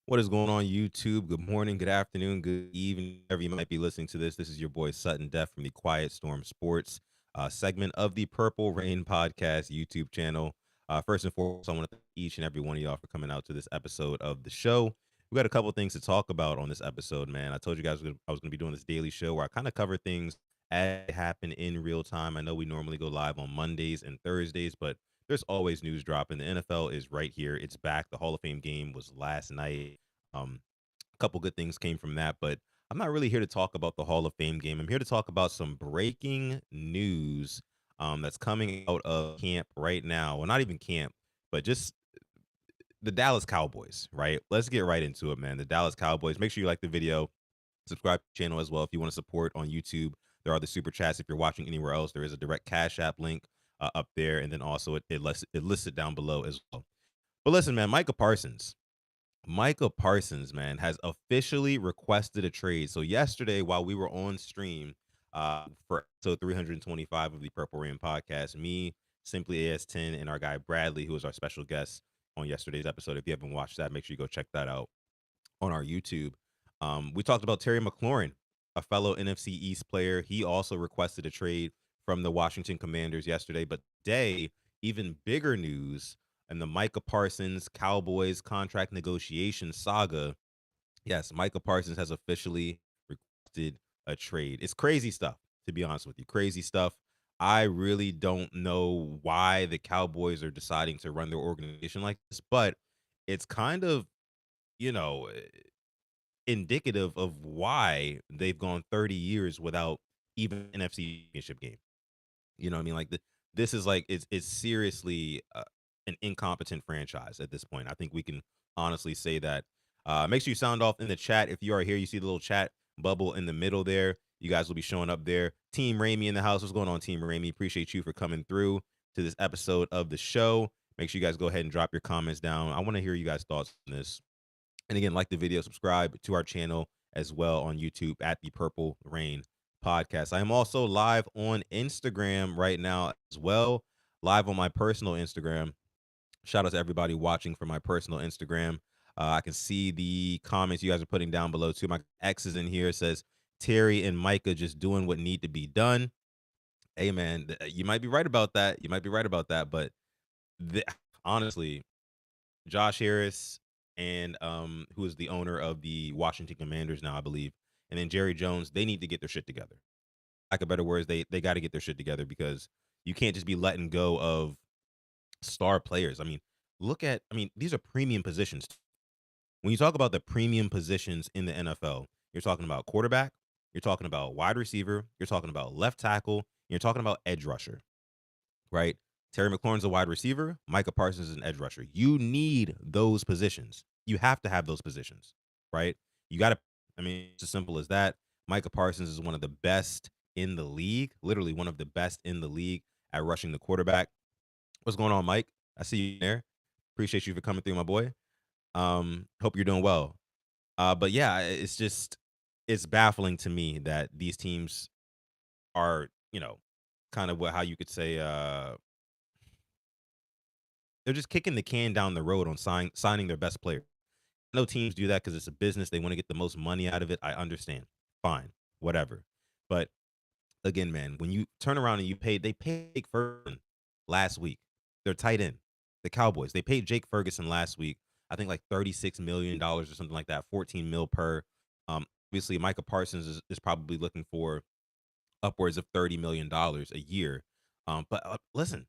What is going on, YouTube? Good morning, good afternoon, good evening, wherever you might be listening to this. This is your boy Sutton Def from the Quiet Storm Sports segment of the Purple Rain Podcast YouTube channel. First and foremost, I want to thank each and every one of y'all for coming out to this episode of the show. We got a couple things to talk about on this episode, man. I told you guys I was going to be doing this daily show where I kind of cover things as they happen in real time. I know we normally go live on Mondays and Thursdays, but there's always news dropping. The NFL is right here. It's back. The Hall of Fame game was last night. A couple good things came from that, but I'm not really here to talk about the Hall of Fame game. I'm here to talk about some breaking news that's coming out of camp right now. Well, not even camp, but just the Dallas Cowboys, right? Let's get right into it, man. The Dallas Cowboys. Make sure you like the video, subscribe to the channel as well. If you want to support on YouTube, there are the super chats. If you're watching anywhere else, there is a direct Cash App link up there. And then also it lists it down below as well. But listen, man, Micah Parsons, man, has officially requested a trade. So yesterday, while we were on stream for episode 325 of the Purple Rain podcast, me, Simply AS10, and our guy Bradley, who was our special guest on yesterday's episode. If you haven't watched that, make sure you go check that out on our YouTube. We talked about Terry McLaurin, a fellow NFC East player. He also requested a trade from the Washington Commanders yesterday. But today, even bigger news and the Micah Parsons Cowboys contract negotiation saga. Yes, Micah Parsons has officially requested a trade. It's crazy stuff, to be honest with you. Crazy stuff. I really don't know why the Cowboys are deciding to run their organization like this, but it's kind of, you know, indicative of why they've gone 30 years without even an NFC championship game. You know what I mean? Like this is like it's seriously an incompetent franchise at this point. I think we can honestly say that. Make sure you sound off in the chat if you are here. You see the little chat bubble in the middle there. You guys will be showing up there. Team Ramey in the house. What's going on, Team Ramey? Appreciate you for coming through to this episode of the show. Make sure you guys go ahead and drop your comments down. I want to hear you guys' thoughts on this. And again, like the video, subscribe to our channel as well on YouTube at the Purple Rain Podcast. I am also live on Instagram right now as well, live on my personal Instagram. Shout out to everybody watching from my personal Instagram. I can see the comments you guys are putting down below too. My X is in here. It says Terry and Micah just doing what need to be done. Hey man, you might be right about that. You might be right about that, but the, honestly, Josh Harris and who is the owner of the Washington Commanders now, I believe, and then Jerry Jones, they need to get their shit together. Like a better words, they got to get their shit together because you can't just be letting go of star players. I mean, these are premium positions. When you talk about the premium positions in the NFL, you're talking about quarterback, you're talking about wide receiver, you're talking about left tackle, you're talking about edge rusher, right? Terry McLaurin's a wide receiver. Micah Parsons is an edge rusher. You need those positions. You have to have those positions, right? You got to, it's as simple as that. Micah Parsons is one of the best in the league, literally one of the best in the league at rushing the quarterback. What's going on, Mike? I see you there. Appreciate you for coming through, my boy. Hope you're doing well. But yeah, it's baffling to me that these teams are, kind of how you could say, they're just kicking the can down the road on signing their best player. I know teams do that because it's a business. They want to get the most money out of it. I understand. Fine, whatever. But again, man, when you turn around and they paid Jake Ferguson last week. They're tight end. The Cowboys. They paid Jake Ferguson last week. I think like $36 million or something like that, 14 mil per. Obviously, Micah Parsons is probably looking for upwards of $30 million a year. But listen,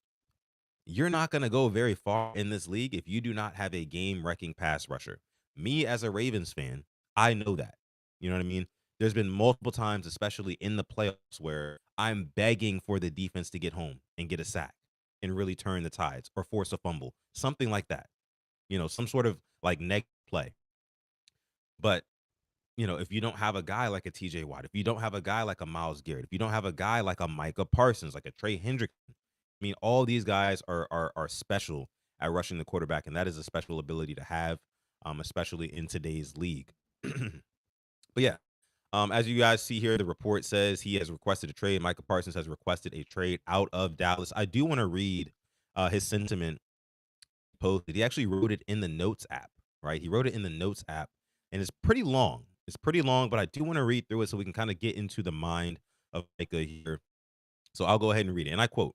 you're not going to go very far in this league if you do not have a game-wrecking pass rusher. Me as a Ravens fan, I know that. You know what I mean? There's been multiple times, especially in the playoffs, where I'm begging for the defense to get home and get a sack and really turn the tides or force a fumble, something like that. Some sort of like negative play. But if you don't have a guy like a TJ Watt, if you don't have a guy like a Miles Garrett, if you don't have a guy like a Micah Parsons, like a Trey Hendrickson, all these guys are special at rushing the quarterback, and that is a special ability to have, especially in today's league. But yeah, as you guys see here, the report says he has requested a trade. Micah Parsons has requested a trade out of Dallas. I do want to read his sentiment posted. He actually wrote it in the notes app, right? He wrote it in the notes app, and it's pretty long. It's pretty long, but I do want to read through it so we can kind of get into the mind of Micah here. So I'll go ahead and read it. And I quote,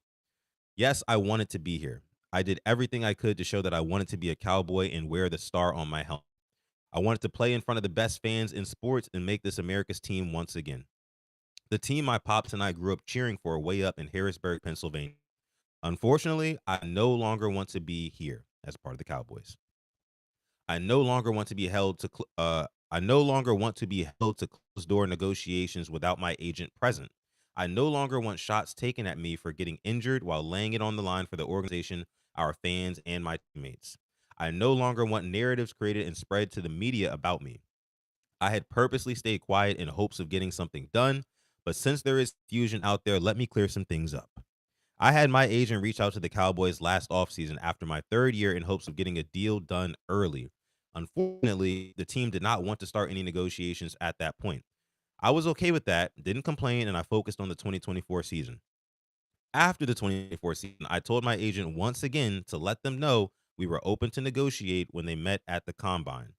"Yes, I wanted to be here. I did everything I could to show that I wanted to be a Cowboy and wear the star on my helmet. I wanted to play in front of the best fans in sports and make this America's team once again. The team my pops and I grew up cheering for way up in Harrisburg, Pennsylvania. Unfortunately, I no longer want to be here as part of the Cowboys. I no longer want to be held to I no longer want to be held to closed door negotiations without my agent present. I no longer want shots taken at me for getting injured while laying it on the line for the organization, our fans, and my teammates. I no longer want narratives created and spread to the media about me. I had purposely stayed quiet in hopes of getting something done, but since there is fusion out there, let me clear some things up. I had my agent reach out to the Cowboys last offseason after my third year in hopes of getting a deal done early. Unfortunately, the team did not want to start any negotiations at that point. I was okay with that, didn't complain, and I focused on the 2024 season. After the 2024 season, I told my agent once again to let them know we were open to negotiate when they met at the combine.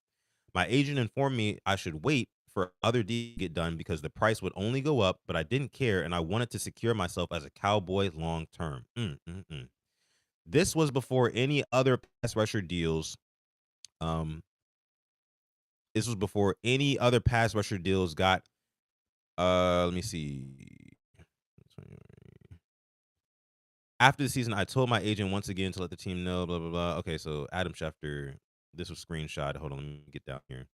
My agent informed me I should wait for other deals to get done because the price would only go up, but I didn't care and I wanted to secure myself as a Cowboy long term. This was before any other pass rusher deals. Um, this was before any other pass rusher deals got. Let me see. After the season, I told my agent once again to let the team know. Blah blah blah. Okay, so Adam Schefter. This was screenshot. Hold on, let me get down here.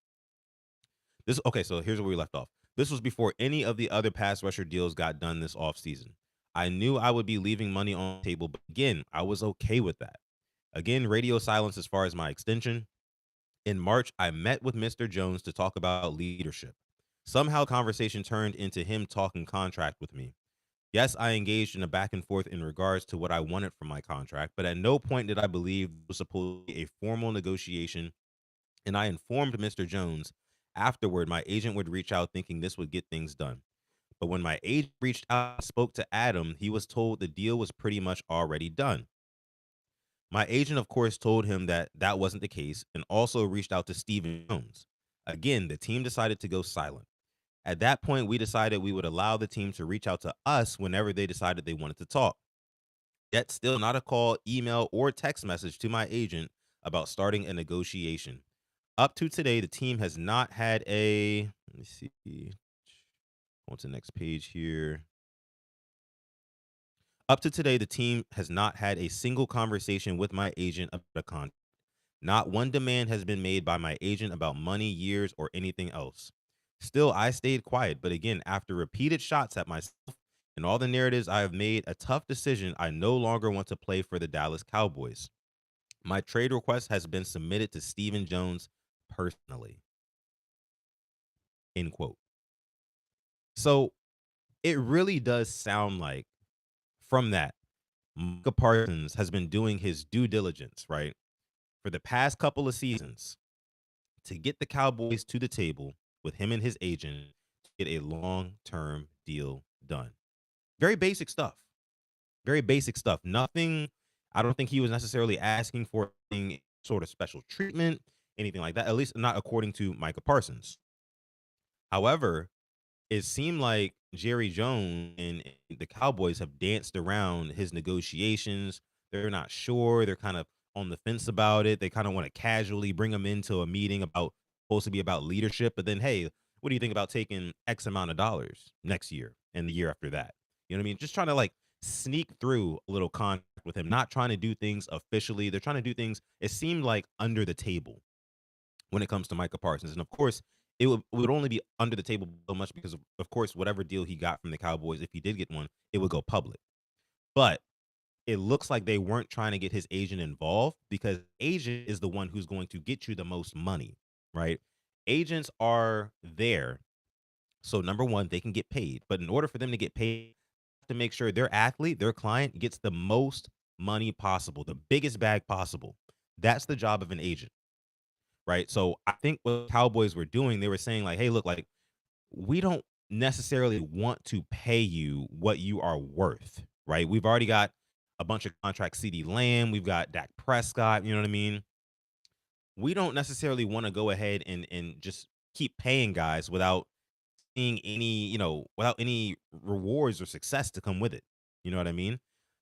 This okay, so here's where we left off. This was before any of the other pass rusher deals got done this offseason. I knew I would be leaving money on the table, but again, I was okay with that. Again, radio silence as far as my extension. In March, I met with Mr. Jones to talk about leadership. Somehow, conversation turned into him talking contract with me. Yes, I engaged in a back and forth in regards to what I wanted from my contract, but at no point did I believe it was supposed to be a formal negotiation. And I informed Mr. Jones afterward my agent would reach out thinking this would get things done. But when my agent reached out and spoke to Adam, he was told the deal was pretty much already done. My agent, of course, told him that that wasn't the case and also reached out to Steven Jones. Again, the team decided to go silent. At that point, we decided we would allow the team to reach out to us whenever they decided they wanted to talk. Yet, still not a call, email, or text message to my agent about starting a negotiation. Up to today, the team has not had a. Let me see. Go to the next page here. Up to today, the team has not had a single conversation with my agent about a contract. Not one demand has been made by my agent about money, years, or anything else. Still, I stayed quiet, but again, after repeated shots at myself and all the narratives I have made a tough decision, I no longer want to play for the Dallas Cowboys. My trade request has been submitted to Stephen Jones personally. End quote. So it really does sound like from that, Micah Parsons has been doing his due diligence, right? For the past couple of seasons to get the Cowboys to the table with him and his agent to get a long-term deal done. Very basic stuff. Very basic stuff. Nothing, I don't think he was necessarily asking for any sort of special treatment, anything like that, at least not according to Micah Parsons. However, it seemed like Jerry Jones and the Cowboys have danced around his negotiations. They're not sure. They're kind of on the fence about it. They kind of want to casually bring him into a meeting about supposed to be about leadership, but then hey, what do you think about taking X amount of dollars next year and the year after that? You know what I mean? Just trying to like sneak through a little contract with him, not trying to do things officially. They're trying to do things, it seemed like under the table when it comes to Micah Parsons. And of course, it would only be under the table so much because of course whatever deal he got from the Cowboys, if he did get one, it would go public. But it looks like they weren't trying to get his agent involved because agent is the one who's going to get you the most money, right? Agents are there. So number one, they can get paid. But in order for them to get paid, to make sure their athlete, their client gets the most money possible, the biggest bag possible. That's the job of an agent, right? So I think what Cowboys were doing, they were saying like, "Hey, look, like we don't necessarily want to pay you what you are worth, right? We've already got a bunch of contracts, CD Lamb, we've got Dak Prescott, you know what I mean? we don't necessarily want to go ahead and just keep paying guys without seeing any, without any rewards or success to come with it. You know what I mean?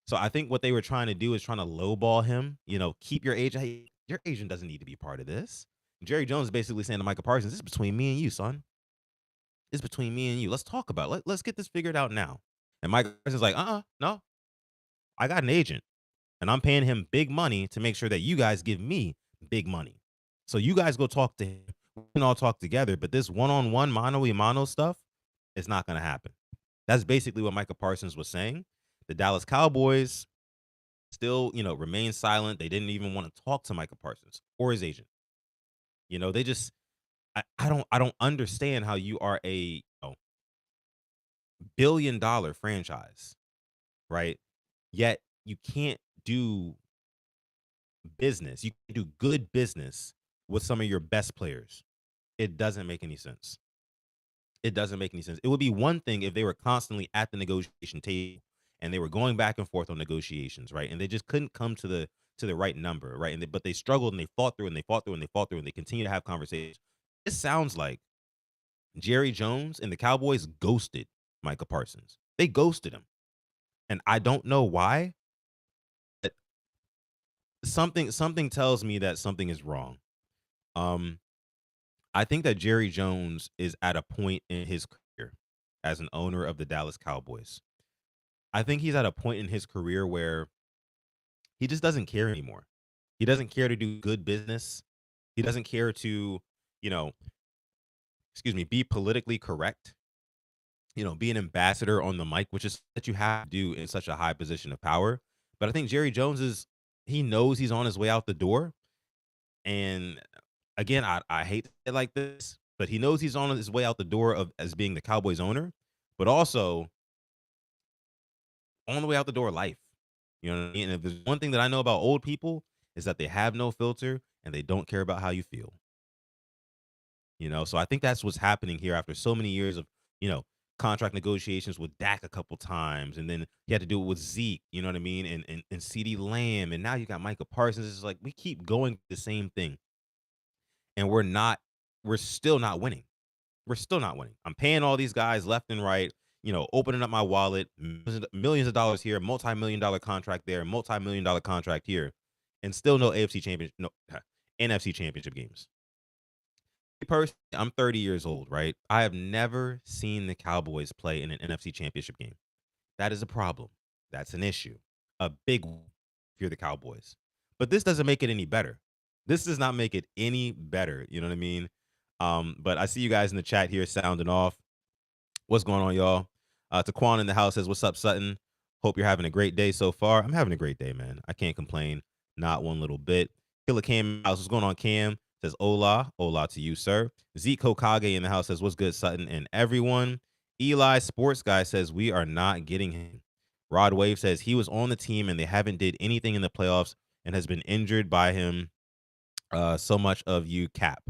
So I think what they were trying to do is trying to lowball him, keep your agent. Hey, your agent doesn't need to be part of this. Jerry Jones is basically saying to Micah Parsons, this is between me and you, son. It's between me and you. Let's talk about it. Let's get this figured out now. And Micah Parsons is like, no, I got an agent and I'm paying him big money to make sure that you guys give me big money. So you guys go talk to him. We can all talk together, but this one-on-one mano a mano stuff is not going to happen. That's basically what Micah Parsons was saying. The Dallas Cowboys still, remain silent. They didn't even want to talk to Micah Parsons or his agent. They just I don't understand how you are a billion-dollar franchise, right? Yet you can't do business. You can do good business with some of your best players. It doesn't make any sense. It doesn't make any sense. It would be one thing if they were constantly at the negotiation table and they were going back and forth on negotiations, right? And they just couldn't come to the right number, right? But they struggled and they fought through and they fought through and they fought through and they continue to have conversations. It sounds like Jerry Jones and the Cowboys ghosted Micah Parsons. They ghosted him. And I don't know why. But something tells me that something is wrong. Um, I think that Jerry Jones is at a point in his career as an owner of the Dallas Cowboys. I think he's at a point in his career where he just doesn't care anymore. He doesn't care to do good business. He doesn't care to, you know, be politically correct, be an ambassador on the mic, which is that you have to do in such a high position of power. But I think Jerry Jones he knows he's on his way out the door. And again, I hate it like this, but he knows he's on his way out the door of as being the Cowboys owner, but also on the way out the door of life. You know what I mean? And if there's one thing that I know about old people is that they have no filter and they don't care about how you feel. So I think that's what's happening here after so many years of, you know, contract negotiations with Dak a couple times, and then he had to do it with Zeke, you know what I mean? And CD Lamb, and now you got Micah Parsons. It's like we keep going the same thing, and we're still not winning. We're still not winning. I'm paying all these guys left and right, opening up my wallet, millions of dollars here, multi-million dollar contract there, multi-million dollar contract here, and still no AFC championship, no NFC championship games. Me personally, I'm 30 years old, right? I have never seen the Cowboys play in an NFC championship game. That is a problem. That's an issue. A big one if you're the Cowboys. But this doesn't make it any better. This does not make it any better. You know what I mean? But I see you guys in the chat here sounding off. What's going on, y'all? Taquan in the house says, "What's up, Sutton? Hope you're having a great day so far." I'm having a great day, man. I can't complain, not one little bit. Killer Cam in the house, what's going on, Cam? Says, "Hola, hola to you, sir." Zeke Kokage in the house says, "What's good, Sutton and everyone?" Eli Sports Guy says, "We are not getting him." Rod Wave says, "He was on the team and they haven't did anything in the playoffs and has been injured by him. So much of you, Cap."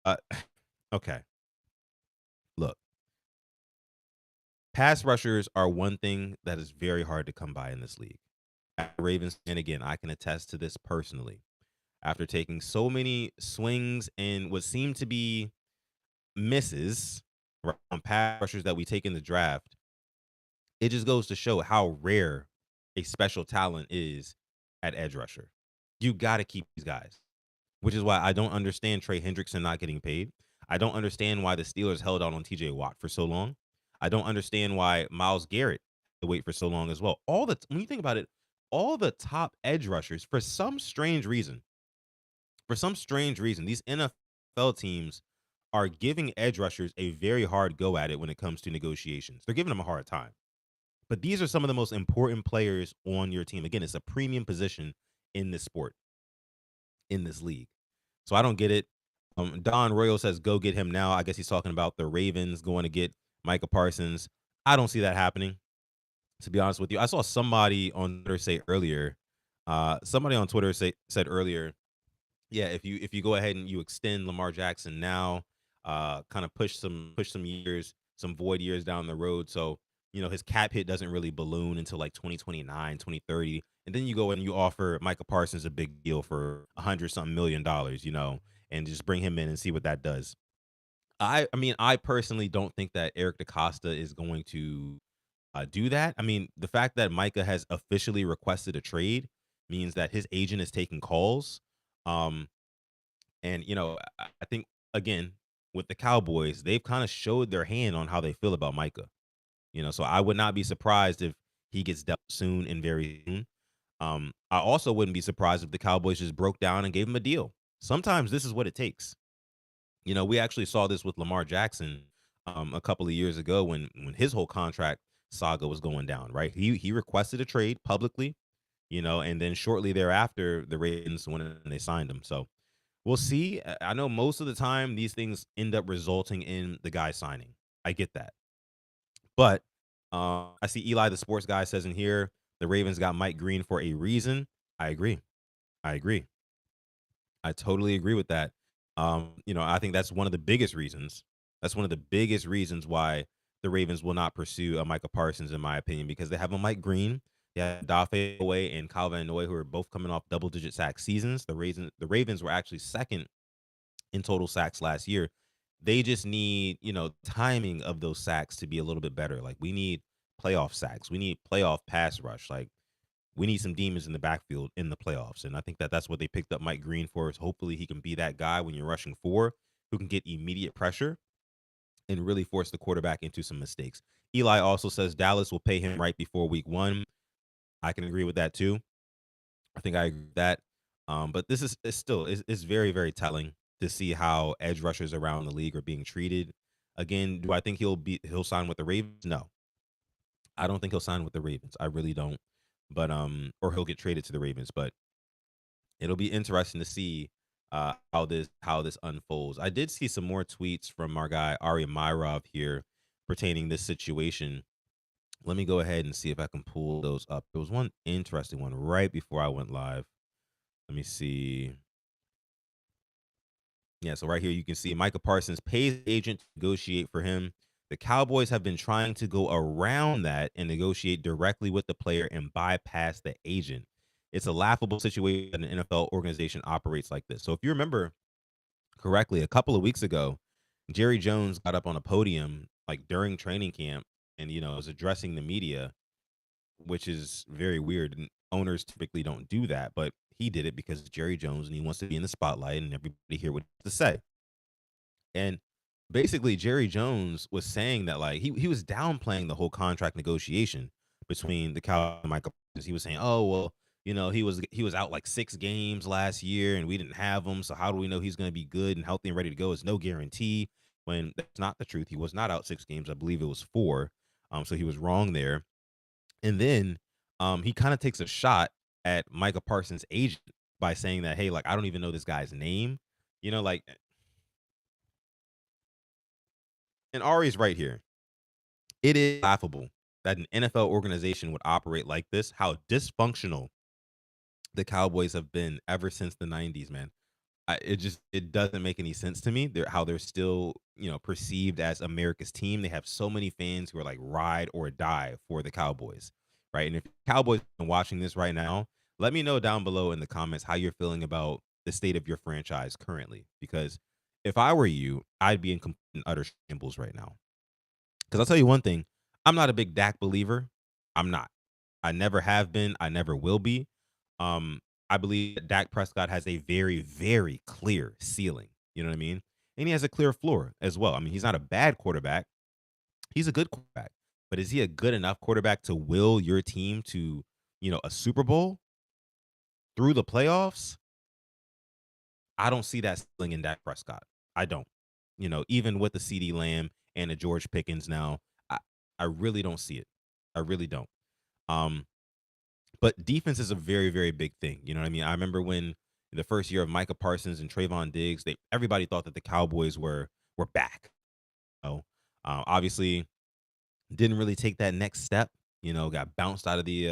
Uh, okay, look. Pass rushers are one thing that is very hard to come by in this league. Ravens, and again, I can attest to this personally. After taking so many swings and what seemed to be misses, right, on pass rushers that we take in the draft, it just goes to show how rare a special talent is at edge rusher. You got to keep these guys, which is why I don't understand Trey Hendrickson not getting paid. I don't understand why the Steelers held out on TJ Watt for so long. I don't understand why Myles Garrett had to wait for so long as well. When you think about it, all the top edge rushers, for some strange reason, these NFL teams are giving edge rushers a very hard go at it when it comes to negotiations. They're giving them a hard time. But these are some of the most important players on your team. Again, it's a premium position in this sport, in this league. So I don't get it. Don Royal says, "Go get him now." I guess he's talking about the Ravens going to get Micah Parsons. I don't see that happening, to be honest with you. I saw somebody on Twitter say earlier, said earlier, yeah, if you go ahead and you extend Lamar Jackson now, kind of push some years, some void years down the road. So, his cap hit doesn't really balloon until like 2029, 2030. and then you go and you offer Micah Parsons a big deal for 100 something million, and just bring him in and see what that does. I mean, I personally don't think that Eric DaCosta is going to do that. I mean, the fact that Micah has officially requested a trade means that his agent is taking calls. Um, and I think again with the Cowboys, they've kind of showed their hand on how they feel about Micah. So I would not be surprised if he gets dealt soon and very soon. I also wouldn't be surprised if the Cowboys just broke down and gave him a deal. Sometimes this is what it takes. We actually saw this with Lamar Jackson a couple of years ago when his whole contract saga was going down, right? He requested a trade publicly, and then shortly thereafter, the Ravens went and they signed him. So we'll see. I know most of the time these things end up resulting in the guy signing. I get that. But I see Eli, the sports guy, says in here the Ravens got Mike Green for a reason. I agree. I agree. I totally agree with that. I think that's one of the biggest reasons. That's one of the biggest reasons why the Ravens will not pursue a Micah Parsons, in my opinion, because they have a Mike Green, they have Dafe Away and Calvin Noy, who are both coming off double-digit sack seasons. The Ravens were actually second in total sacks last year. They just need, timing of those sacks to be a little bit better. Like we need playoff sacks. We need playoff pass rush. Like we need some demons in the backfield in the playoffs. And I think that that's what they picked up Mike Green for. Is hopefully he can be that guy when you're rushing four who can get immediate pressure and really force the quarterback into some mistakes. Eli also says Dallas will pay him right before week one. I can agree with that too. I think I agree with that. But this is it's still it's very, very telling to see how edge rushers around the league are being treated. Again, do I think he'll sign with the Ravens? No. I don't think he'll sign with the Ravens. I really don't. But or he'll get traded to the Ravens. But it'll be interesting to see how this unfolds. I did see some more tweets from our guy Ari Myrov here pertaining this situation. Let me go ahead and see if I can pull those up. There was one interesting one right before I went live. Let me see. Yeah, so right here you can see Micah Parsons pays agent to negotiate for him. The Cowboys have been trying to go around that and negotiate directly with the player and bypass the agent. It's a laughable situation that an NFL organization operates like this. So if you remember correctly, a couple of weeks ago, Jerry Jones got up on a podium like during training camp and was addressing the media, which is very weird. And owners typically don't do that, but he did it because it's Jerry Jones and he wants to be in the spotlight and everybody hear what he has to say. And basically, Jerry Jones was saying that like he was downplaying the whole contract negotiation between the Cowboys and Michael. Parsons. He was saying, "Oh well, he was out like 6 games last year and we didn't have him. So how do we know he's going to be good and healthy and ready to go? It's no guarantee." When that's not the truth. He was not out 6 games. I believe it was four. So he was wrong there. And then he kind of takes a shot at Micah Parsons' agent by saying that, "Hey, like I don't even know this guy's name." Like, and Ari's right here. It is laughable that an NFL organization would operate like this. How dysfunctional the Cowboys have been ever since the '90s, man. It doesn't make any sense to me. How they're still perceived as America's team. They have so many fans who are like ride or die for the Cowboys, right? And if Cowboys are watching this right now, let me know down below in the comments how you're feeling about the state of your franchise currently. Because if I were you, I'd be in complete and utter shambles right now. Because I'll tell you one thing, I'm not a big Dak believer. I'm not. I never have been. I never will be. Um, I believe that Dak Prescott has a very, very clear ceiling. You know what I mean? And he has a clear floor as well. I mean, he's not a bad quarterback. He's a good quarterback. But is he a good enough quarterback to will your team to, a Super Bowl through the playoffs? I don't see that ceiling in Dak Prescott. I don't. Even with the CD Lamb and the George Pickens now, I, I really don't see it. I really don't. Um, but defense is a very, very big thing. You know what I mean? I remember when in the first year of Micah Parsons and Trayvon Diggs, everybody thought that the Cowboys were back. Obviously didn't really take that next step. Got bounced out of the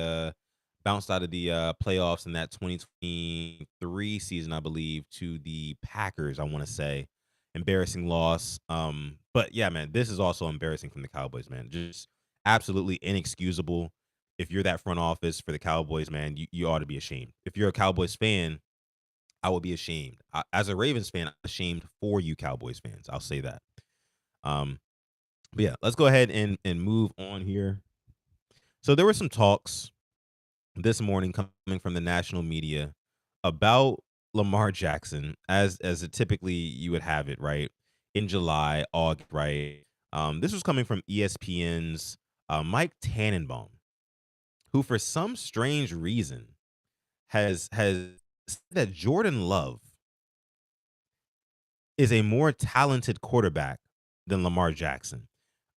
playoffs in that 2023 season, I believe, to the Packers. I want to say embarrassing loss. But yeah, man, this is also embarrassing from the Cowboys, man. Just absolutely inexcusable. if you're that front office for the Cowboys, man, you ought to be ashamed. If you're a Cowboys fan, I would be ashamed. As a Ravens fan, I'm ashamed for you Cowboys fans. I'll say that. Um, but yeah, let's go ahead and move on here. So there were some talks this morning coming from the national media about Lamar Jackson, as it typically you would have it, right? In July, August, right? This was coming from ESPN's Mike Tannenbaum, who for some strange reason has said that Jordan Love is a more talented quarterback than Lamar Jackson.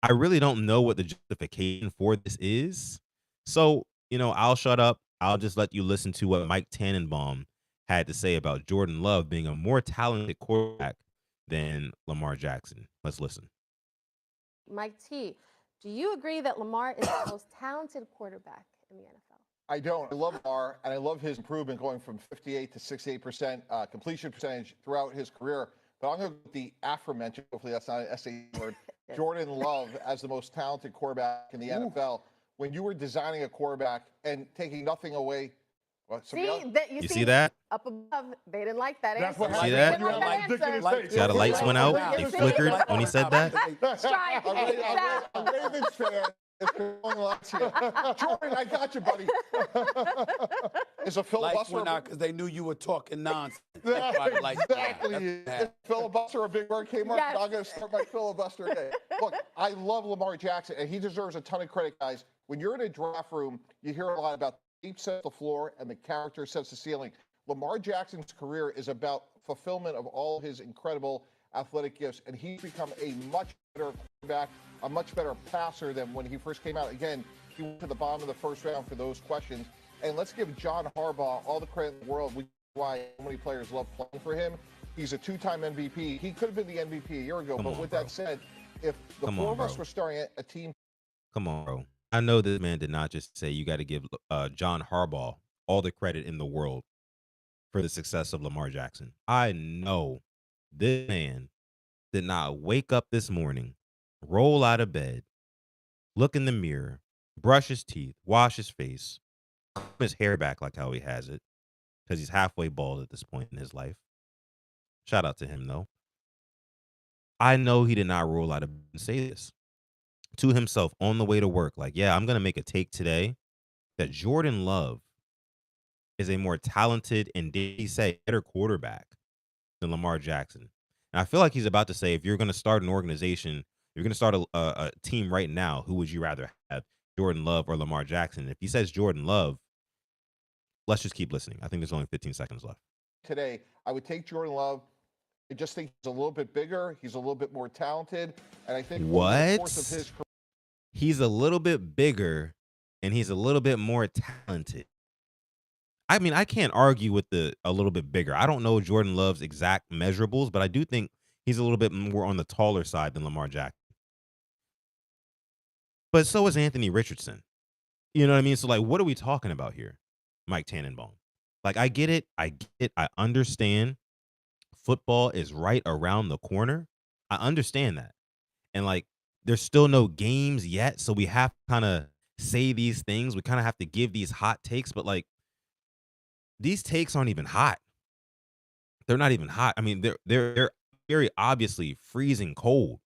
I really don't know what the justification for this is. So, I'll shut up. I'll just let you listen to what Mike Tannenbaum had to say about Jordan Love being a more talented quarterback than Lamar Jackson. Let's listen. Mike T, do you agree that Lamar is the most talented quarterback in the NFL? I don't. I love Lamar, and I love his improvement going from 58 to 68% completion percentage throughout his career. But I'm going to go with the aforementioned, hopefully that's not an SAT word, Jordan Love as the most talented quarterback in the NFL. When you were designing a quarterback and taking nothing away. You see that? Up above, they didn't like that That's answer. what See They that? didn't like that answer. See how the lights went out? They flickered when he said that? Strike. A Ravens fan is going lots here. Jordan, I got you, buddy. Is a Lights filibuster? went out because they knew you were talking nonsense. Exactly. Is filibuster a big word, Kmart? Yes. I'm going to start my filibuster today. Look, I love Lamar Jackson, and he deserves a ton of credit, guys. When you're in a draft room, you hear a lot about the deep sets the floor and the character sets the ceiling. Lamar Jackson's career is about fulfillment of all his incredible athletic gifts, and he's become a much better quarterback, a much better passer than when he first came out. Again, he went to the bottom of the first round for those questions. And let's give John Harbaugh all the credit in the world, which is why so many players love playing for him. He's a two-time MVP. He could have been the MVP a year ago, but with that said, if the four of us were starting a team. Come on, bro. I know this man did not just say you got to give John Harbaugh all the credit in the world for the success of Lamar Jackson. I know this man did not wake up this morning, roll out of bed, look in the mirror, brush his teeth, wash his face, comb his hair back like how he has it, because he's halfway bald at this point in his life. Shout out to him, though. I know he did not roll out of bed and say this to himself on the way to work. Like, yeah, I'm going to make a take today that Jordan Love is a more talented and, did he say, better quarterback than Lamar Jackson. And I feel like he's about to say, if you're going to start an organization, you're going to start a team right now, who would you rather have, Jordan Love or Lamar Jackson? If he says Jordan Love, let's just keep listening. I think there's only 15 seconds left. Today, I would take Jordan Love. I just think he's a little bit bigger. He's a little bit more talented. And I think over the course of his career, he's a little bit bigger and he's a little bit more talented. I mean, I can't argue with a little bit bigger. I don't know Jordan Love's exact measurables, but I do think he's a little bit more on the taller side than Lamar Jackson. But so is Anthony Richardson. You know what I mean? So, like, what are we talking about here, Mike Tannenbaum? Like, I get it. I understand. Football is right around the corner. I understand that. And, like, there's still no games yet, so we have to kind of say these things. We kind of have to give these hot takes, but, like, these takes aren't even hot. They're not even hot. I mean, they're very obviously freezing cold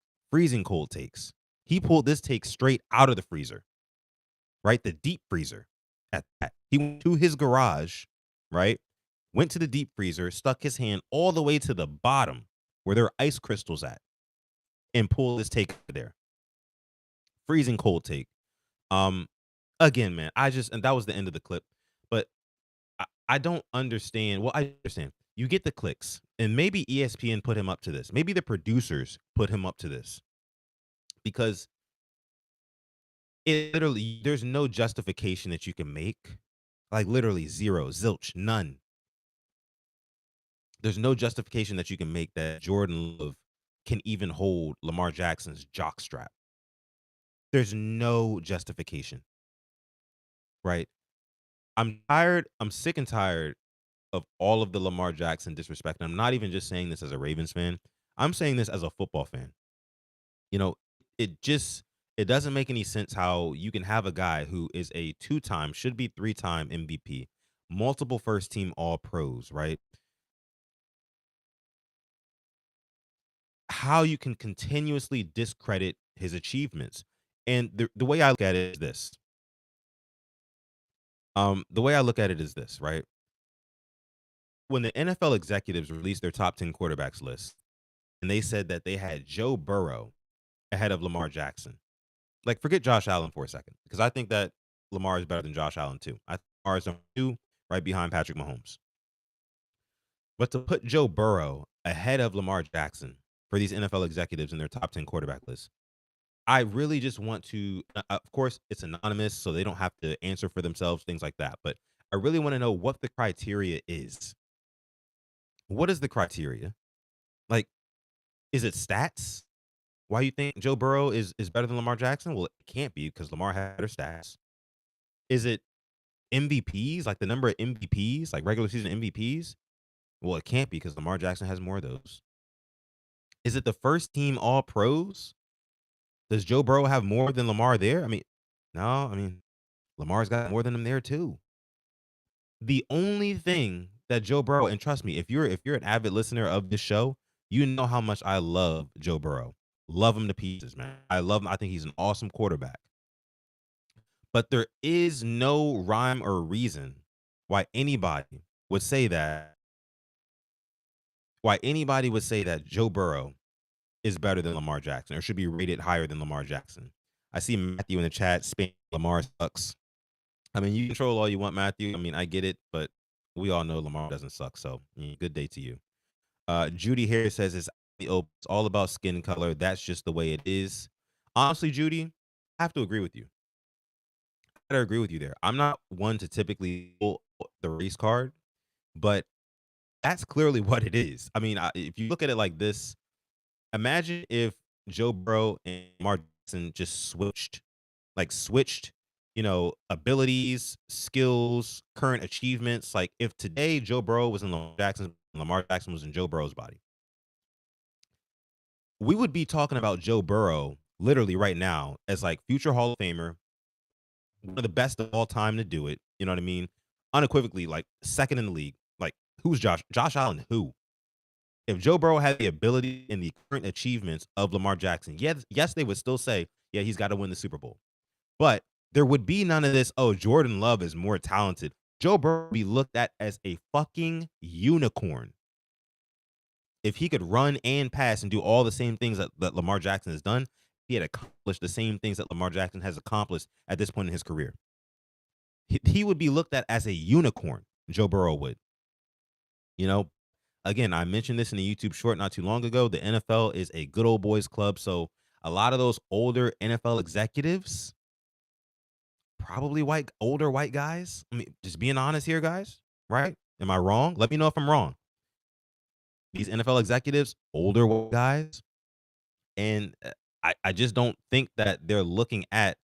takes. He pulled this take straight out of the freezer, right? The deep freezer at that. He went to his garage, right? Went to the deep freezer, stuck his hand all the way to the bottom where there are ice crystals at, and pulled this take there. Freezing cold take. Again, man, and that was the end of the clip. But I don't understand. Well, I understand. You get the clicks, and maybe ESPN put him up to this. Maybe the producers put him up to this because it literally, there's no justification that you can make. Like, literally zero, zilch, none. There's no justification that you can make that Jordan Love can even hold Lamar Jackson's jockstrap. There's no justification, right? I'm sick and tired of all of the Lamar Jackson disrespect. And I'm not even just saying this as a Ravens fan. I'm saying this as a football fan. You know, it It doesn't make any sense how you can have a guy who is a two-time, should be three-time MVP, multiple first team all pros, right? How you can continuously discredit his achievements. And the way I look at it is this. The way I look at it is this, right? When the NFL executives released their top 10 quarterbacks list, and they said that they had Joe Burrow ahead of Lamar Jackson. Like, forget Josh Allen for a second, because I think that Lamar is better than Josh Allen too. I think Lamar is number two, right behind Patrick Mahomes. But to put Joe Burrow ahead of Lamar Jackson for these NFL executives in their top 10 quarterback list, I really just want to, of course, it's anonymous, so they don't have to answer for themselves, things like that. But I really want to know what the criteria is. What is the criteria? Like, is it stats? Why you think Joe Burrow is better than Lamar Jackson? Well, it can't be because Lamar had better stats. Is it MVPs, like the number of MVPs, like regular season MVPs? Well, it can't be because Lamar Jackson has more of those. Is it the first team all pros? Does Joe Burrow have more than Lamar there? I mean, no, I mean, Lamar's got more than him there too. The only thing that Joe Burrow, and trust me, if you're an avid listener of this show, you know how much I love Joe Burrow. Love him to pieces, man. I love him. I think he's an awesome quarterback. But there is no rhyme or reason why anybody would say that Joe Burrow is better than Lamar Jackson or should be rated higher than Lamar Jackson. I see Matthew in the chat saying Lamar sucks. I mean, you control all you want, Matthew. I mean, I get it, but we all know Lamar doesn't suck. So, good day to you. Judy Harris says it's all about skin color. That's just the way it is. Honestly, Judy, I have to agree with you. I gotta agree with you there. I'm not one to typically pull the race card, but that's clearly what it is. I mean, if you look at it like this, imagine if Joe Burrow and Lamar Jackson just switched, abilities, skills, current achievements. Like if today Joe Burrow was in Lamar Jackson was in Joe Burrow's body, we would be talking about Joe Burrow literally right now as like future Hall of Famer, one of the best of all time to do it. You know what I mean? Unequivocally, like second in the league. Like who's Josh Allen? Who? If Joe Burrow had the ability and the current achievements of Lamar Jackson, yes, they would still say, yeah, he's got to win the Super Bowl. But there would be none of this, oh, Jordan Love is more talented. Joe Burrow would be looked at as a fucking unicorn. If he could run and pass and do all the same things that Lamar Jackson has done, he had accomplished the same things that Lamar Jackson has accomplished at this point in his career. He would be looked at as a unicorn, Joe Burrow would. Again, I mentioned this in a YouTube short not too long ago. The NFL is a good old boys club. So a lot of those older NFL executives, probably older white guys. I mean, just being honest here, guys, right? Am I wrong? Let me know if I'm wrong. These NFL executives, older white guys, and I just don't think that they're looking at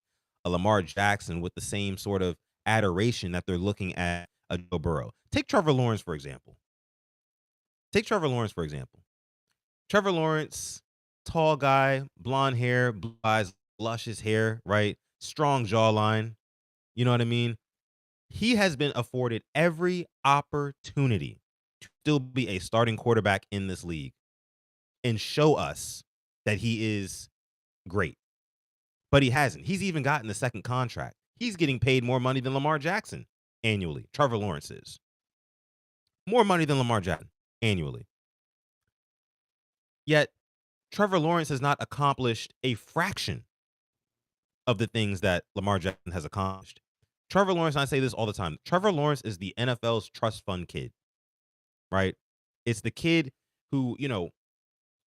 a Lamar Jackson with the same sort of adoration that they're looking at a Joe Burrow. Take Trevor Lawrence, for example. Trevor Lawrence, tall guy, blonde hair, blue eyes, luscious hair, right? Strong jawline. You know what I mean? He has been afforded every opportunity to still be a starting quarterback in this league and show us that he is great. But he hasn't. He's even gotten the second contract. He's getting paid more money than Lamar Jackson annually. Trevor Lawrence is. More money than Lamar Jackson annually. Yet, Trevor Lawrence has not accomplished a fraction of the things that Lamar Jackson has accomplished. Trevor Lawrence, and I say this all the time, Trevor Lawrence is the NFL's trust fund kid, right? It's the kid who,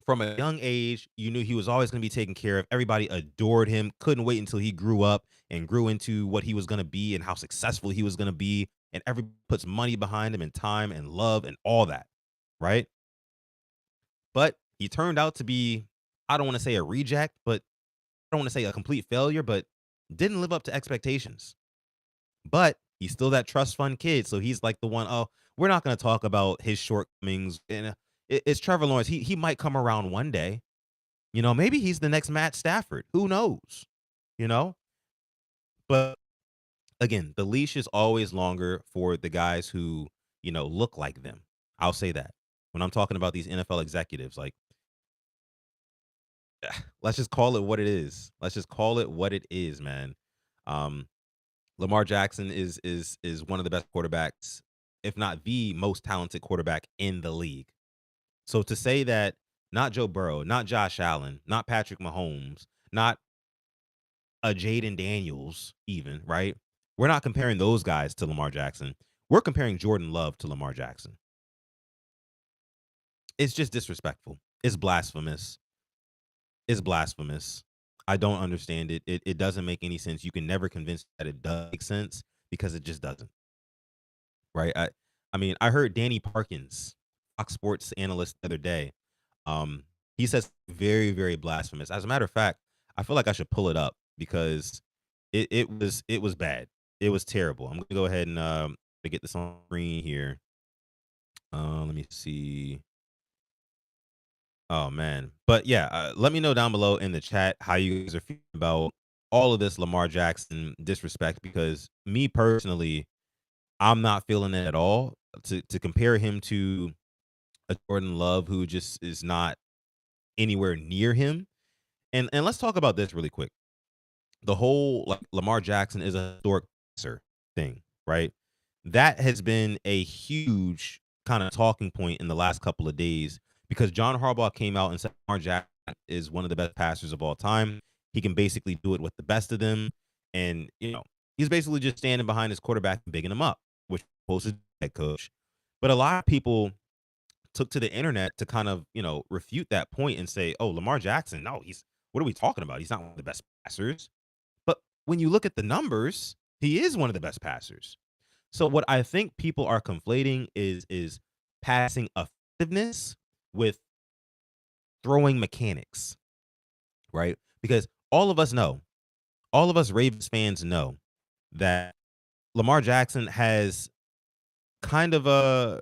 from a young age, you knew he was always going to be taken care of. Everybody adored him, couldn't wait until he grew up and grew into what he was going to be and how successful he was going to be. And everybody puts money behind him and time and love and all that, right? But he turned out to be, I don't want to say a reject, but I don't want to say a complete failure, but didn't live up to expectations. But he's still that trust fund kid. So he's like the one, oh, we're not going to talk about his shortcomings. And it's Trevor Lawrence. He might come around one day. Maybe he's the next Matt Stafford. Who knows? you know? But again, the leash is always longer for the guys who, look like them. I'll say that. When I'm talking about these NFL executives, like, let's just call it what it is. Let's just call it what it is, man. Um, Lamar Jackson is one of the best quarterbacks, if not the most talented quarterback in the league. So to say that not Joe Burrow, not Josh Allen, not Patrick Mahomes, not a Jaden Daniels, even, right? We're not comparing those guys to Lamar Jackson. We're comparing Jordan Love to Lamar Jackson. It's just disrespectful. It's blasphemous. It's blasphemous. I don't understand it. It doesn't make any sense. You can never convince that it does make sense because it just doesn't. Right? I mean, I heard Danny Parkins, Fox Sports analyst the other day. Um, he says very, very blasphemous. As a matter of fact, I feel like I should pull it up because it was bad. It was terrible. I'm gonna go ahead and to get this on screen here. Let me see. Oh man, but yeah, let me know down below in the chat how you guys are feeling about all of this Lamar Jackson disrespect. Because me personally, I'm not feeling it at all. To compare him to a Jordan Love who just is not anywhere near him. And let's talk about this really quick. The whole like Lamar Jackson is a historic passer thing, right? That has been a huge kind of talking point in the last couple of days because John Harbaugh came out and said Lamar Jackson is one of the best passers of all time. He can basically do it with the best of them. And, he's basically just standing behind his quarterback and bigging him up, which supposed to head coach. But a lot of people took to the internet to kind of, refute that point and say, oh, Lamar Jackson, no, what are we talking about? He's not one of the best passers. But when you look at the numbers, he is one of the best passers. So what I think people are conflating is passing effectiveness with throwing mechanics, right? Because all of us Ravens fans know that Lamar Jackson has kind of a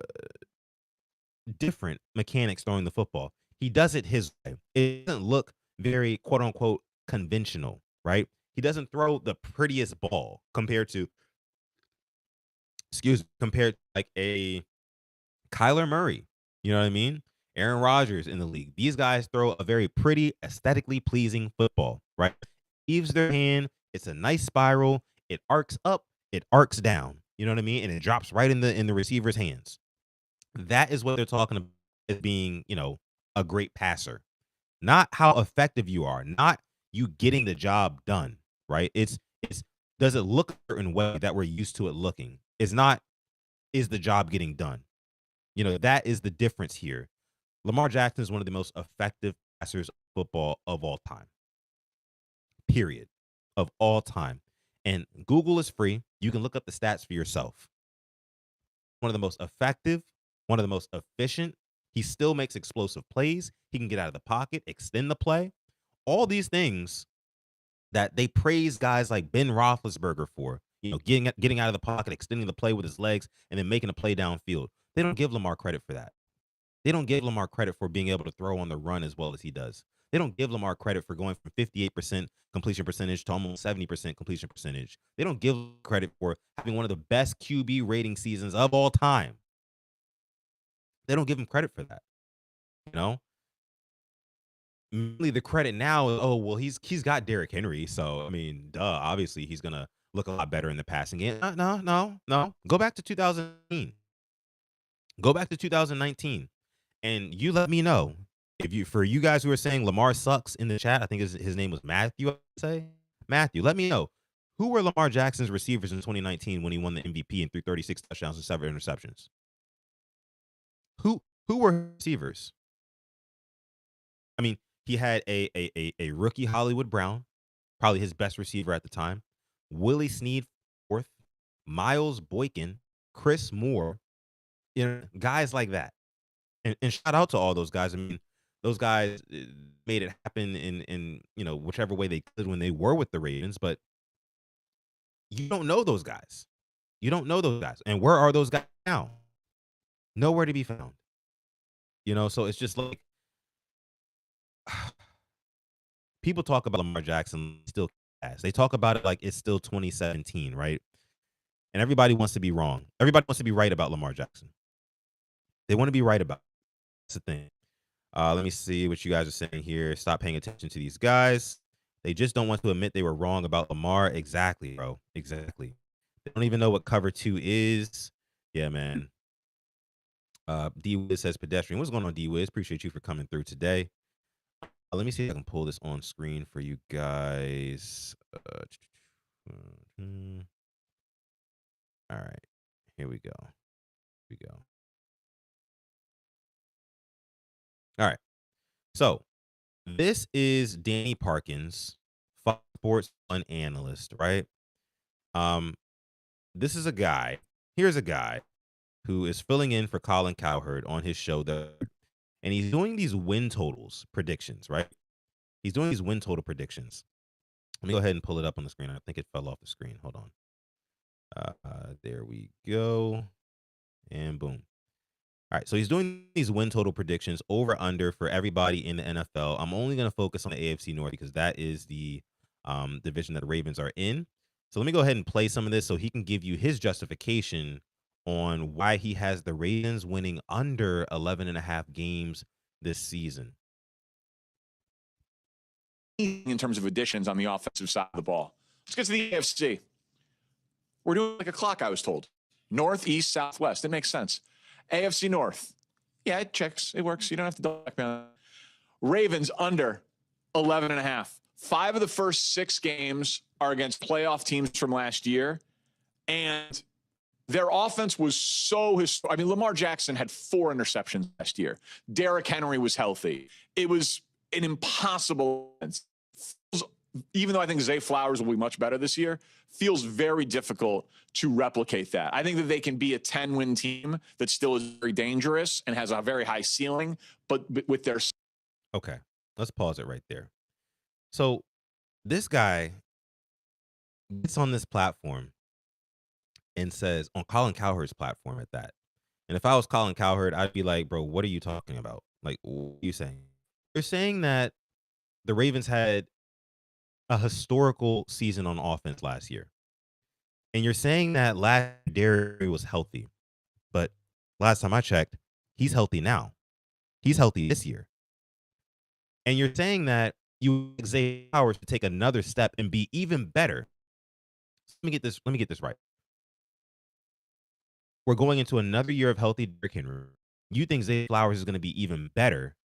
different mechanics throwing the football. He does it his way. It doesn't look very quote unquote conventional, right? He doesn't throw the prettiest ball compared to like a Kyler Murray. You know what I mean? Aaron Rodgers in the league. These guys throw a very pretty, aesthetically pleasing football, right? Leaves their hand. It's a nice spiral. It arcs up. It arcs down. You know what I mean? And it drops right in the receiver's hands. That is what they're talking about as being, a great passer. Not how effective you are, not you getting the job done, right? It's does it look a certain way that we're used to it looking? It's not is the job getting done? That is the difference here. Lamar Jackson is one of the most effective passers of football of all time. Period. Of all time. And Google is free. You can look up the stats for yourself. One of the most effective, one of the most efficient. He still makes explosive plays. He can get out of the pocket, extend the play. All these things that they praise guys like Ben Roethlisberger for, getting out of the pocket, extending the play with his legs, and then making a play downfield. They don't give Lamar credit for that. They don't give Lamar credit for being able to throw on the run as well as he does. They don't give Lamar credit for going from 58% completion percentage to almost 70% completion percentage. They don't give credit for having one of the best QB rating seasons of all time. They don't give him credit for that. You know, mainly the credit now is, oh, well, he's got Derrick Henry. So, I mean, duh, obviously he's going to look a lot better in the passing game. No. Go back to 2019. Go back to 2019. And you let me know for you guys who are saying Lamar sucks in the chat. I think his name was Matthew. I would say Matthew. Let me know who were Lamar Jackson's receivers in 2019 when he won the MVP and threw 36 touchdowns and 7 interceptions. Who were receivers? I mean, he had a rookie Hollywood Brown, probably his best receiver at the time. Willie Snead fourth, Miles Boykin, Chris Moore, guys like that. And shout out to all those guys. I mean, those guys made it happen in whichever way they could when they were with the Ravens. But you don't know those guys. You don't know those guys. And where are those guys now? Nowhere to be found. So it's just like people talk about Lamar Jackson still past. They talk about it like it's still 2017, right? And everybody wants to be wrong. Everybody wants to be right about Lamar Jackson. They want to be right about it. That's the thing. Let me see what you guys are saying here. Stop paying attention to these guys. They just don't want to admit they were wrong about Lamar. Exactly, bro. Exactly. They don't even know what cover 2 is. Yeah, man. D Wiz says pedestrian. What's going on, D Wiz? Appreciate you for coming through today. Let me see if I can pull this on screen for you guys. All right. Here we go. Here we go. All right. So this is Danny Parkins, Fox Sports One analyst, right? This is a guy. Here's a guy who is filling in for Colin Cowherd on his show, and he's doing these win totals predictions, right? He's doing these win total predictions. Let me go ahead and pull it up on the screen. I think it fell off the screen. Hold on. There we go. And boom. All right, so he's doing these win total predictions over under for everybody in the NFL. I'm only going to focus on the AFC North because that is the division that the Ravens are in. So let me go ahead and play some of this so he can give you his justification on why he has the Ravens winning under 11.5 games this season. In terms of additions on the offensive side of the ball. Let's get to the AFC. We're doing like a clock, I was told. North, east, southwest. It makes sense. AFC North. Yeah, it checks. It works. You don't have to double check me on that. Ravens under 11.5. 5 of the first 6 games are against playoff teams from last year. And their offense was so historic. I mean, Lamar Jackson had 4 interceptions last year. Derrick Henry was healthy. It was an impossible, even though I think Zay Flowers will be much better this year, feels very difficult to replicate that. I think that they can be a 10-win team that still is very dangerous and has a very high ceiling, but with their... Okay, let's pause it right there. So this guy gets on this platform and says, on Colin Cowherd's platform at that. And if I was Colin Cowherd, I'd be like, bro, what are you talking about? Like, what are you saying? You're saying that the Ravens had a historical season on offense last year. And you're saying that last year Derrick was healthy. But last time I checked, he's healthy now. He's healthy this year. And you're saying that you Zay Flowers to take another step and be even better. Let me get this right. We're going into another year of healthy Derrick Henry. You think Zay Flowers is going to be even better.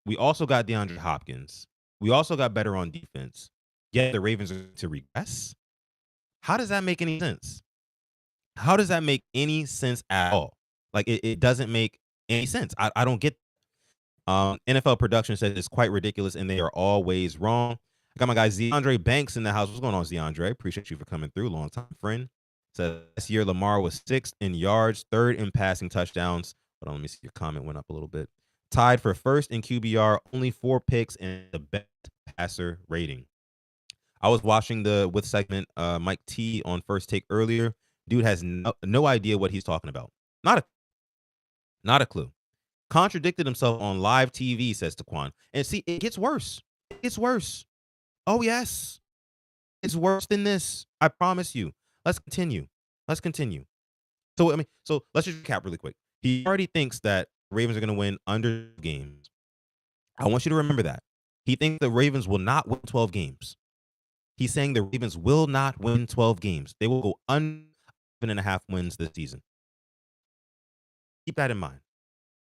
We also got DeAndre Hopkins. We also got better on defense. Yet the Ravens are to regress. How does that make any sense? How does that make any sense at all? Like, it doesn't make any sense. I don't get. NFL production says it's quite ridiculous, and they are always wrong. I got my guy DeAndre Banks in the house. What's going on, DeAndre? Appreciate you for coming through. Long time friend. So last year, Lamar was 6th in yards, 3rd in passing touchdowns. Hold on, let me see. Your comment went up a little bit. Tied for 1st in QBR, only 4 picks, and the best passer rating. I was watching the with segment Mike T on First Take earlier. Dude has no idea what he's talking about. Not a clue. Contradicted himself on live TV, says Taquan. And see, it gets worse. It gets worse. Oh, yes. It's worse than this. I promise you. Let's continue. So, let's just recap really quick. He already thinks that Ravens are going to win under games. I want you to remember that. He thinks the Ravens will not win 12 games. He's saying the Ravens will not win 12 games. They will go under 11.5 wins this season. Keep that in mind.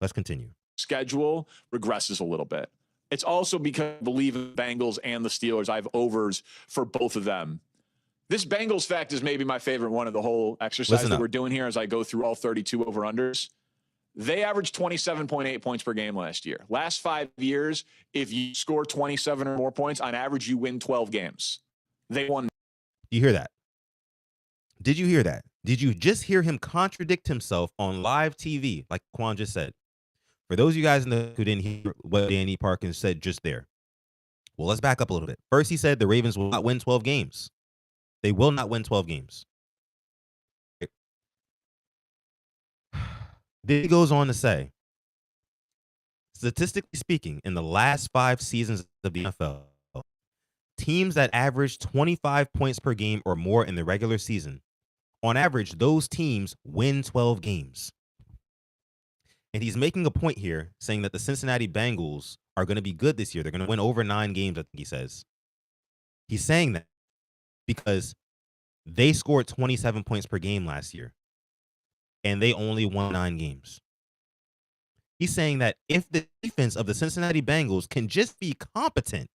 Let's continue. Schedule regresses a little bit. It's also because I believe in the Bengals and the Steelers. I have overs for both of them. This Bengals fact is maybe my favorite one of the whole exercise that we're doing here as I go through all 32 over-unders. They averaged 27.8 points per game last year. Last 5 years, if you score 27 or more points, on average, you win 12 games. They won. You hear that? Did you hear that? Did you just hear him contradict himself on live TV, like Quan just said? For those of you guys who didn't hear what Danny Parkins said just there. Well, let's back up a little bit. First, he said the Ravens will not win 12 games. They will not win 12 games. Then he goes on to say, statistically speaking, in the last 5 seasons of the NFL, teams that average 25 points per game or more in the regular season, on average, those teams win 12 games. And he's making a point here saying that the Cincinnati Bengals are going to be good this year. They're going to win over 9 games, I think he says. He's saying that because they scored 27 points per game last year, and they only won 9 games. He's saying that if the defense of the Cincinnati Bengals can just be competent,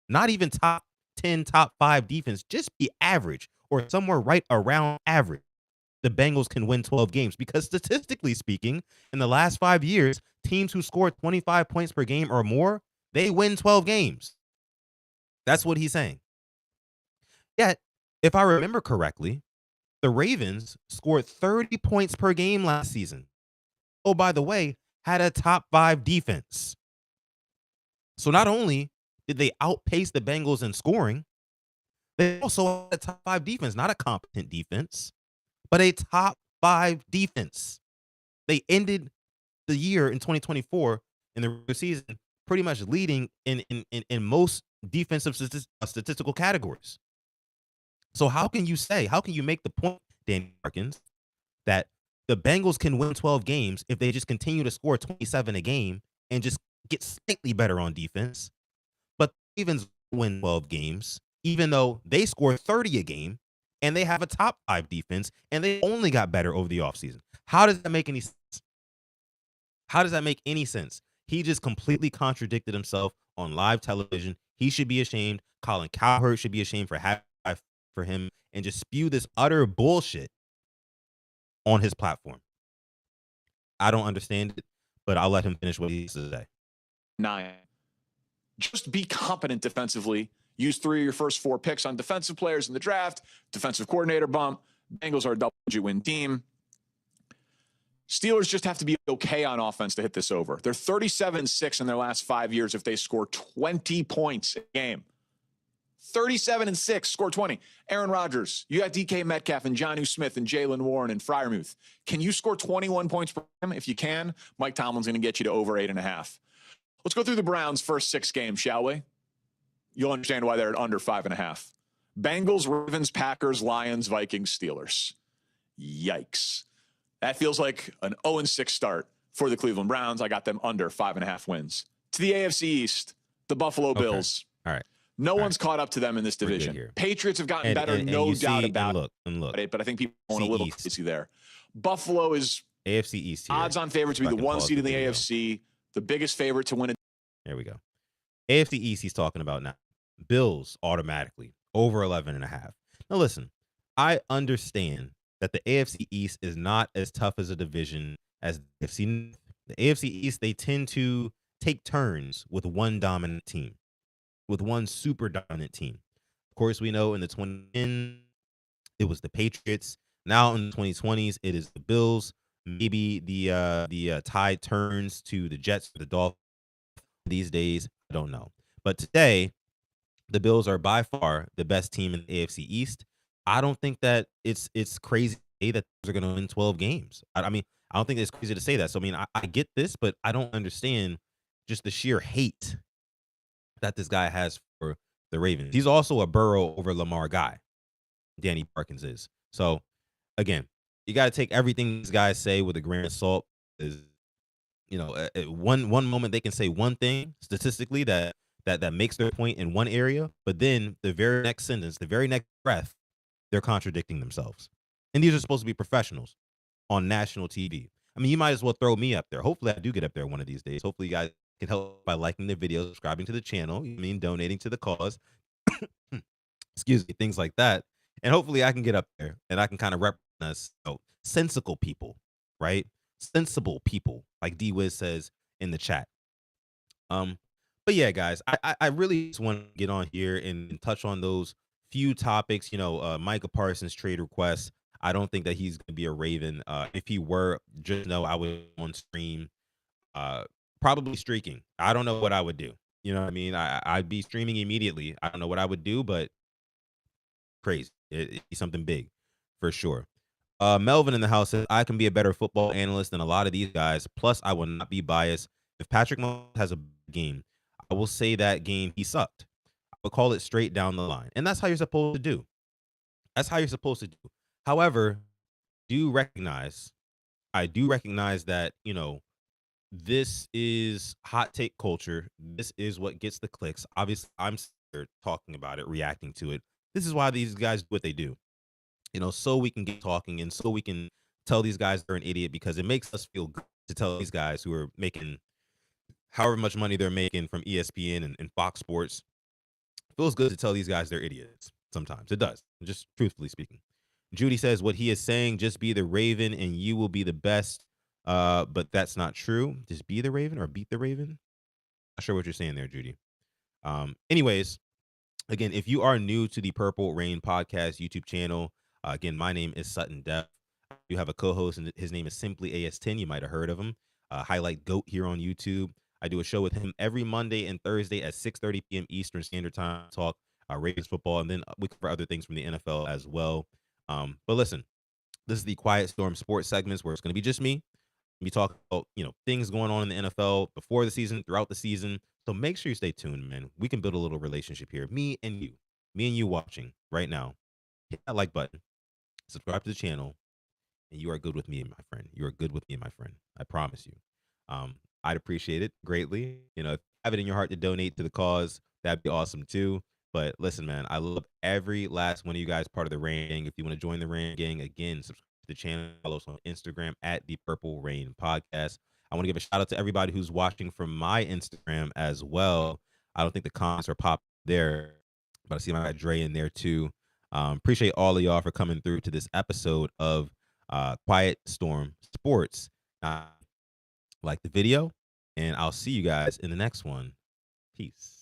not even top 10, top 5 defense, just be average or somewhere right around average, the Bengals can win 12 games. Because statistically speaking, in the last 5 years, teams who score 25 points per game or more, they win 12 games. That's what he's saying. Yet, if I remember correctly, the Ravens scored 30 points per game last season. Oh, by the way, had a top 5 defense. So not only did they outpace the Bengals in scoring, they also had a top 5 defense, not a competent defense, but a top 5 defense. They ended the year in 2024 in the regular season pretty much leading in most defensive statistical categories. So how can you make the point, Danny Parkins, that the Bengals can win 12 games if they just continue to score 27 a game and just get slightly better on defense, but the Ravens win 12 games even though they score 30 a game and they have a top 5 defense and they only got better over the offseason? How does that make any sense? How does that make any sense? He just completely contradicted himself on live television. He should be ashamed. Colin Cowherd should be ashamed for having for him and just spew this utter bullshit on his platform. I don't understand it, but I'll let him finish what he has to say. 9. Just be competent defensively. Use 3 of your first 4 picks on defensive players in the draft. Defensive coordinator bump. Bengals are a double-digit win team. Steelers just have to be okay on offense to hit this over. They're 37-6 in their last 5 years if they score 20 points a game. 37-6, score 20. Aaron Rodgers, you got DK Metcalf and Jonnu Smith and Jalen Warren and Freiermuth. Can you score 21 points per game? If you can, Mike Tomlin's going to get you to over 8.5. Let's go through the Browns' first 6 games, shall we? You'll understand why they're at under 5.5. Bengals, Ravens, Packers, Lions, Vikings, Steelers. Yikes. That feels like an 0-6 start for the Cleveland Browns. I got them under 5.5 wins. To the AFC East, the Buffalo Bills. All right. No one's caught up to them in this division. Patriots have gotten better, no doubt about it. But I think people are a little crazy there. Buffalo is AFC East here. Odds-on favorite to be the 1 seed in the AFC, the biggest favorite to win it. There we go. AFC East he's talking about now. Bills automatically over 11.5. Now listen, I understand that the AFC East is not as tough as a division as the AFC. The AFC East, they tend to take turns with one dominant team, with one super dominant team. Of course, we know in the 2010s, it was the Patriots. Now in the 2020s, it is the Bills. Maybe the tide turns to the Jets or the Dolphins these days. I don't know. But today, the Bills are by far the best team in the AFC East. I don't think that it's crazy to say that they're going to win 12 games. I mean, I don't think it's crazy to say that. So, I mean, I get this, but I don't understand just the sheer hate that this guy has for the Ravens. He's also a Burrow over Lamar guy. Danny Parkins is. So, again, you got to take everything these guys say with a grain of salt. Is, you know, one moment they can say one thing statistically that makes their point in one area, but then the very next sentence, the very next breath, they're contradicting themselves. And these are supposed to be professionals on national TV. I mean, you might as well throw me up there. Hopefully I do get up there one of these days. Hopefully you guys can help by liking the video, subscribing to the channel, donating to the cause, excuse me, things like that. And hopefully I can get up there and I can kind of represent us, sensible people, right? Sensible people, like D-Wiz says in the chat. But yeah, guys, I really just want to get on here and touch on those few topics. Micah Parsons trade request. I don't think that he's going to be a Raven. If he were, just know I would on stream, probably streaking. I don't know what I would do. You know what I mean? I'd be streaming immediately. I don't know what I would do, but crazy. It'd be something big for sure. Melvin in the house says, I can be a better football analyst than a lot of these guys. Plus, I will not be biased. If Patrick Mahomes has a game, I will say that game he sucked. but call it straight down the line. And that's how you're supposed to do. That's how you're supposed to do. However, I do recognize that, this is hot take culture. This is what gets the clicks. Obviously, I'm here talking about it, reacting to it. This is why these guys do what they do, so we can get talking and so we can tell these guys they're an idiot because it makes us feel good to tell these guys who are making however much money they're making from ESPN and Fox Sports. It feels good to tell these guys they're idiots. Sometimes it does, just truthfully speaking. Judy says what he is saying, just be the Raven and you will be the best. But that's not true. Just be the Raven or beat the Raven. Not sure what you're saying there, Judy. Anyways, again, if you are new to the Purple Rain Podcast YouTube channel, again, my name is Sutton Def. You have a co-host, and his name is Simply AS10. You might have heard of him. Highlight Goat here on YouTube. I do a show with him every Monday and Thursday at 6:30 p.m. Eastern Standard Time. Talk Ravens football, and then we cover other things from the NFL as well. But listen, this is the Quiet Storm Sports segments where it's going to be just me. We talk about things going on in the NFL before the season, throughout the season. So make sure you stay tuned, man. We can build a little relationship here. Me and you watching right now. Hit that like button, subscribe to the channel, and you are good with me, my friend. You are good with me, my friend. I promise you. I'd appreciate it greatly. If you have it in your heart to donate to the cause, that'd be awesome too. But listen, man, I love every last one of you guys part of the Rain Gang. If you want to join the Rain Gang, again, subscribe to the channel. Follow us on Instagram at the Purple Rain Podcast. I want to give a shout out to everybody who's watching from my Instagram as well. I don't think the comments are popping there, but I see my guy Dre in there too. Appreciate all of y'all for coming through to this episode of Quiet Storm Sports. Like the video, and I'll see you guys in the next one. Peace.